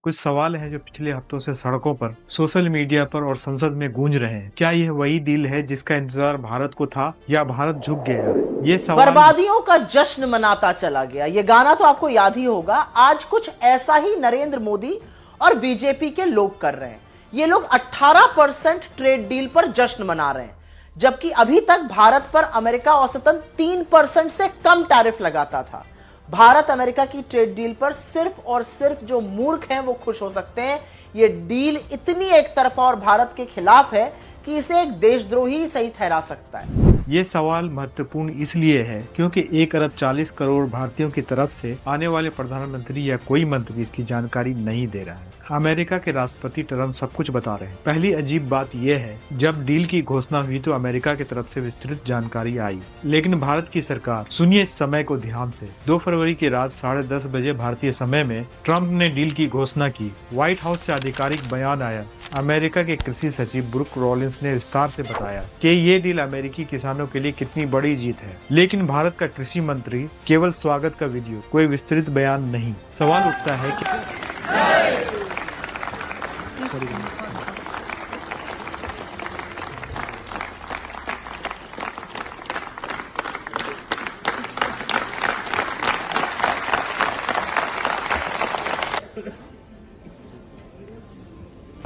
कुछ सवाल हैं जो पिछले हफ्तों से सड़कों पर, सोशल मीडिया पर और संसद में गूंज रहे हैं। क्या यह वही डील है जिसका इंतजार भारत को था या भारत झुक गया? ये सवाल बर्बादियों का जश्न मनाता चला गया। ये गाना तो आपको याद ही होगा। आज कुछ ऐसा ही नरेंद्र मोदी और बीजेपी के लोग कर रहे हैं। ये लोग 18% ट्रेड डील पर जश्न मना रहे हैं, जबकि अभी तक भारत पर अमेरिका औसतन 3% से कम टैरिफ लगाता था। भारत अमेरिका की ट्रेड डील पर सिर्फ और सिर्फ जो मूर्ख हैं वो खुश हो सकते हैं। ये डील इतनी एक तरफा और भारत के खिलाफ है कि इसे एक देशद्रोही ही सही ठहरा सकता है। ये सवाल महत्वपूर्ण इसलिए है क्योंकि 1 अरब 40 करोड़ भारतीयों की तरफ से आने वाले प्रधानमंत्री या कोई मंत्री इसकी जानकारी नहीं दे रहा है। अमेरिका के राष्ट्रपति ट्रंप सब कुछ बता रहे हैं। पहली अजीब बात यह है, जब डील की घोषणा हुई तो अमेरिका की तरफ से विस्तृत जानकारी आई, लेकिन भारत की सरकार, सुनिए इस समय को ध्यान से, 2 फरवरी की रात 10:30 बजे भारतीय समय में ट्रंप ने डील की घोषणा की। व्हाइट हाउस से आधिकारिक बयान आया। अमेरिका के कृषि सचिव ब्रूक रॉलिंस ने विस्तार से बताया कि ये डील अमेरिकी किसानों के लिए कितनी बड़ी जीत है, लेकिन भारत का कृषि मंत्री केवल स्वागत का वीडियो, कोई विस्तृत बयान नहीं। सवाल उठता है कि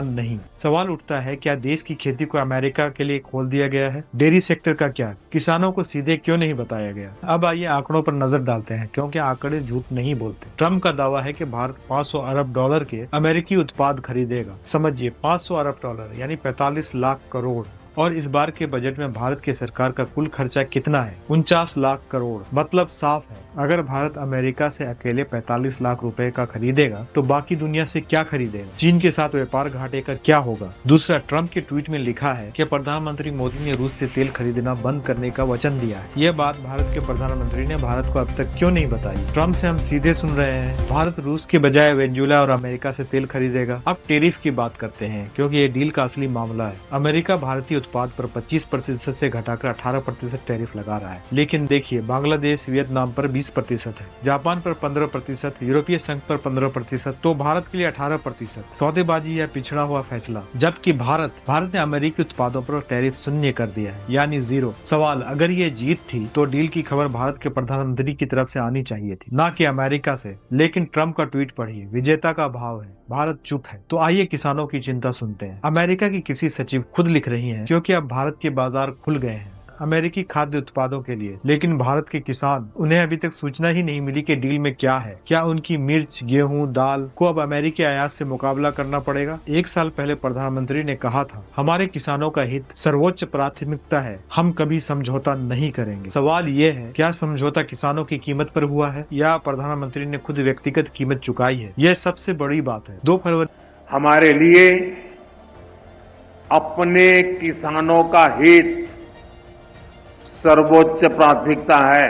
नहीं। सवाल उठता है, क्या देश की खेती को अमेरिका के लिए खोल दिया गया है? डेयरी सेक्टर का क्या? किसानों को सीधे क्यों नहीं बताया गया? अब आइए आंकड़ों पर नजर डालते हैं, क्योंकि आंकड़े झूठ नहीं बोलते। ट्रंप का दावा है कि भारत 500 अरब डॉलर के अमेरिकी उत्पाद खरीदेगा। समझिए, 500 अरब डॉलर यानी 45 लाख करोड़। और इस बार के बजट में भारत की सरकार का कुल खर्चा कितना है? 49 लाख करोड़। मतलब साफ है, अगर भारत अमेरिका से अकेले 45 लाख रुपए का खरीदेगा तो बाकी दुनिया से क्या खरीदेगा? चीन के साथ व्यापार घाटे का क्या होगा? दूसरा, ट्रंप के ट्वीट में लिखा है कि प्रधानमंत्री मोदी ने रूस से तेल खरीदना बंद करने का वचन दिया है। यह बात भारत के प्रधानमंत्री ने भारत को अब तक क्यों नहीं बताई? ट्रंप से हम सीधे सुन रहे हैं, भारत रूस के बजाय वेनेजुएला और अमेरिका से तेल खरीदेगा। अब टैरिफ की बात करते हैं, क्योंकि ये डील का असली मामला है। अमेरिका भारतीय उत्पाद पर 25% से घटाकर 18% टैरिफ लगा रहा है, लेकिन देखिए, बांग्लादेश, वियतनाम पर 20% है, जापान पर 15%, यूरोपीय संघ पर 15%, तो भारत के लिए 18%। सौदेबाजी या पिछड़ा हुआ फैसला। जबकि भारत ने अमेरिकी उत्पादों पर टैरिफ शून्य कर दिया है, यानी 0। सवाल, अगर ये जीत थी तो डील की खबर भारत के प्रधानमंत्री की तरफ से आनी चाहिए थी, ना कि अमेरिका से। लेकिन ट्रंप का ट्वीट पढ़िए, विजेता का भाव है, भारत चुप है। तो आइए किसानों की चिंता सुनते हैं। अमेरिका की कृषि सचिव खुद लिख रही हैं, क्योंकि अब भारत के बाजार खुल गए हैं अमेरिकी खाद्य उत्पादों के लिए, लेकिन भारत के किसान, उन्हें अभी तक सूचना ही नहीं मिली कि डील में क्या है। क्या उनकी मिर्च, गेहूं, दाल को अब अमेरिकी आयात से मुकाबला करना पड़ेगा? 1 साल पहले प्रधानमंत्री ने कहा था, हमारे किसानों का हित सर्वोच्च प्राथमिकता है, हम कभी समझौता नहीं करेंगे। सवाल ये है, क्या समझौता किसानों की कीमत पर हुआ है या प्रधानमंत्री ने खुद व्यक्तिगत कीमत चुकाई है? यह सबसे बड़ी बात है। 2 फरवरी हमारे लिए अपने किसानों का हित सर्वोच्च प्राथमिकता है।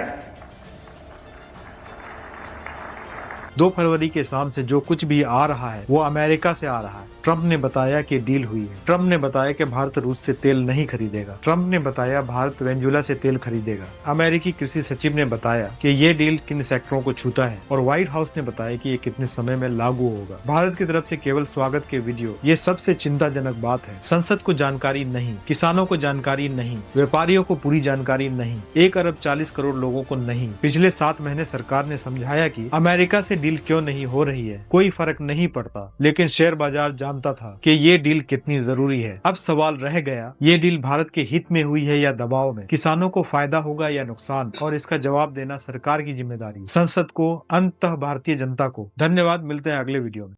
2 फरवरी के शाम से जो कुछ भी आ रहा है वो अमेरिका से आ रहा है। ट्रंप ने बताया कि डील हुई है। ट्रंप ने बताया कि भारत रूस से तेल नहीं खरीदेगा। ट्रंप ने बताया भारत वेनेजुएला से तेल खरीदेगा। अमेरिकी कृषि सचिव ने बताया कि ये डील किन सेक्टरों को छूता है, और व्हाइट हाउस ने बताया कि ये कितने समय में लागू होगा। भारत की तरफ से केवल स्वागत के वीडियो, ये सबसे चिंताजनक बात है। संसद को जानकारी नहीं, किसानों को जानकारी नहीं, व्यापारियों को पूरी जानकारी नहीं, 1 अरब 40 करोड़ लोगों को नहीं। पिछले 7 महीने सरकार ने समझाया कि अमेरिका से डील क्यों नहीं हो रही है, कोई फर्क नहीं पड़ता, लेकिन शेयर बाजार जानता था कि ये डील कितनी जरूरी है। अब सवाल रह गया, ये डील भारत के हित में हुई है या दबाव में? किसानों को फायदा होगा या नुकसान? और इसका जवाब देना सरकार की जिम्मेदारी, संसद को, अंततः भारतीय जनता को। धन्यवाद, मिलते हैं अगले वीडियो में।